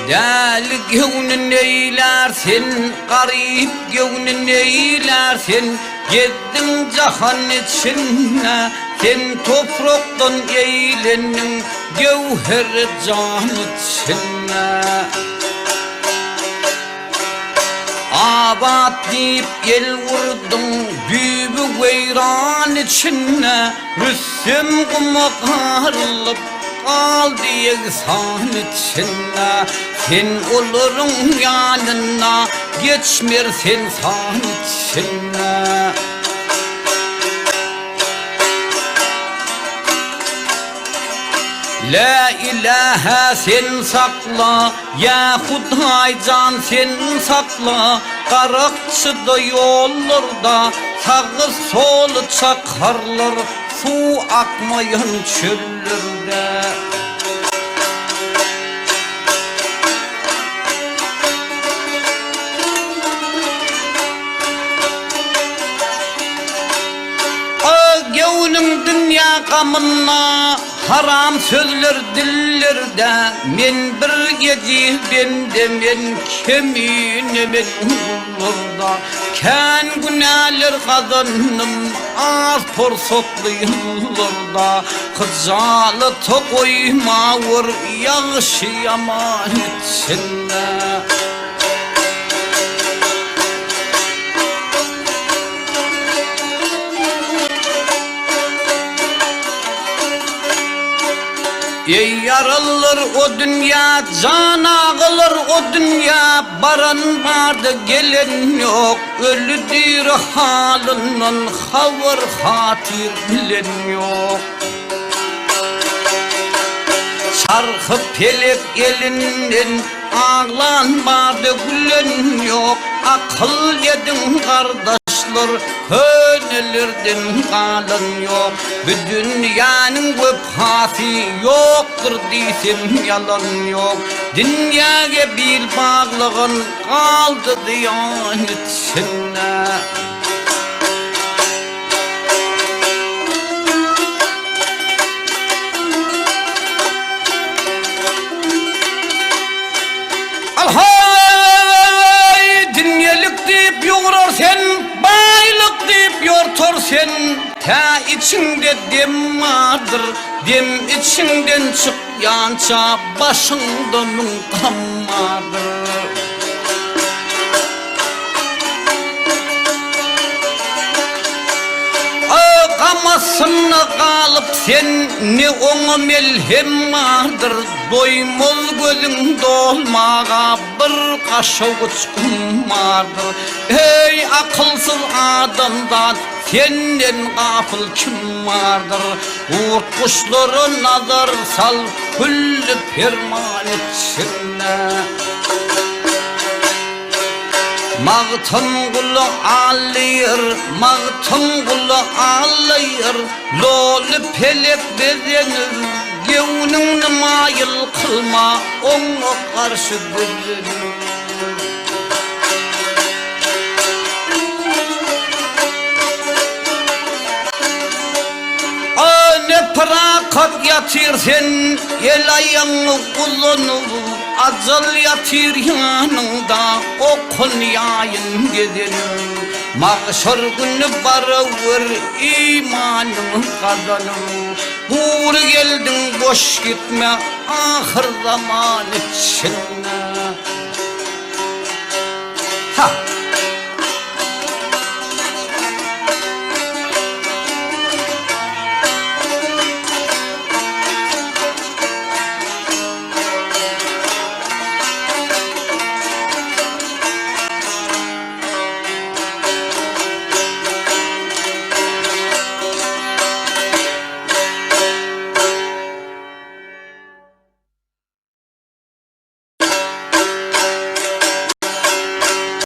Del gönün eylersin, garip gönün eylersin. Yeddin cahan içine, sen topraktan eylenin gevher can içine. Abat deyip el vurdum büyük veyran içine. Rüssüm kuma karılıp kaldı yeksan içine. Sen olurun yanına geçmersen san içine. La ilahe sen sakla, ya Huday can sen sakla. Karakçıda yollarda sağı solu çakarlar, su akmayan çöllerde. Gönlüm dünya kamına haram sözler dillerde. Men bir gece bende men kemine men burada. Ken günahlar kazandım az forsotlu yıllarda. Kıcalı tokoyma vur yağışı yaman içinde. Ey yaralır o dünya, can ağılır o dünya. Baran vardı gelen yok, ölüdür halının havır hatir bilen yok. Çarkı pelek elinden ağlan vardı gülen yok. Akıl yedin kardeşler, hönelirden kalan yok. Bu dünyanın vefası yoktur desem yalan yok. Dünyaya bir bağlığın kaldı diyan içinde. Dünyelik deyip yoğurar sen, baylık deyip yortur sen. Ta içinde dem vardır, dem içinden çıkyanca başında munkam vardır. Kamasına kalıp sen ne ona melhem vardır. Doymaz gözün dolmağa bir kaşık uçkum vardır. Ey akılsız adamdan senden gafıl kim vardır? Uğurt kuşları nazar sal küllü ferman içinde. Mağtın kulu ağlayır, mağtın kulu ağlayır. Lolu pelek bezenir, gönlünü mayıl kılma, ona karşı düzülür. Ne prakat yatır sen, el ayağını uzunur. Acıl yatır yanında, okun yayın gezenim. Mahşer günü barıvır, imanını kazanım. Uğur geldin boş gitme, ahır zaman içinde. Ha!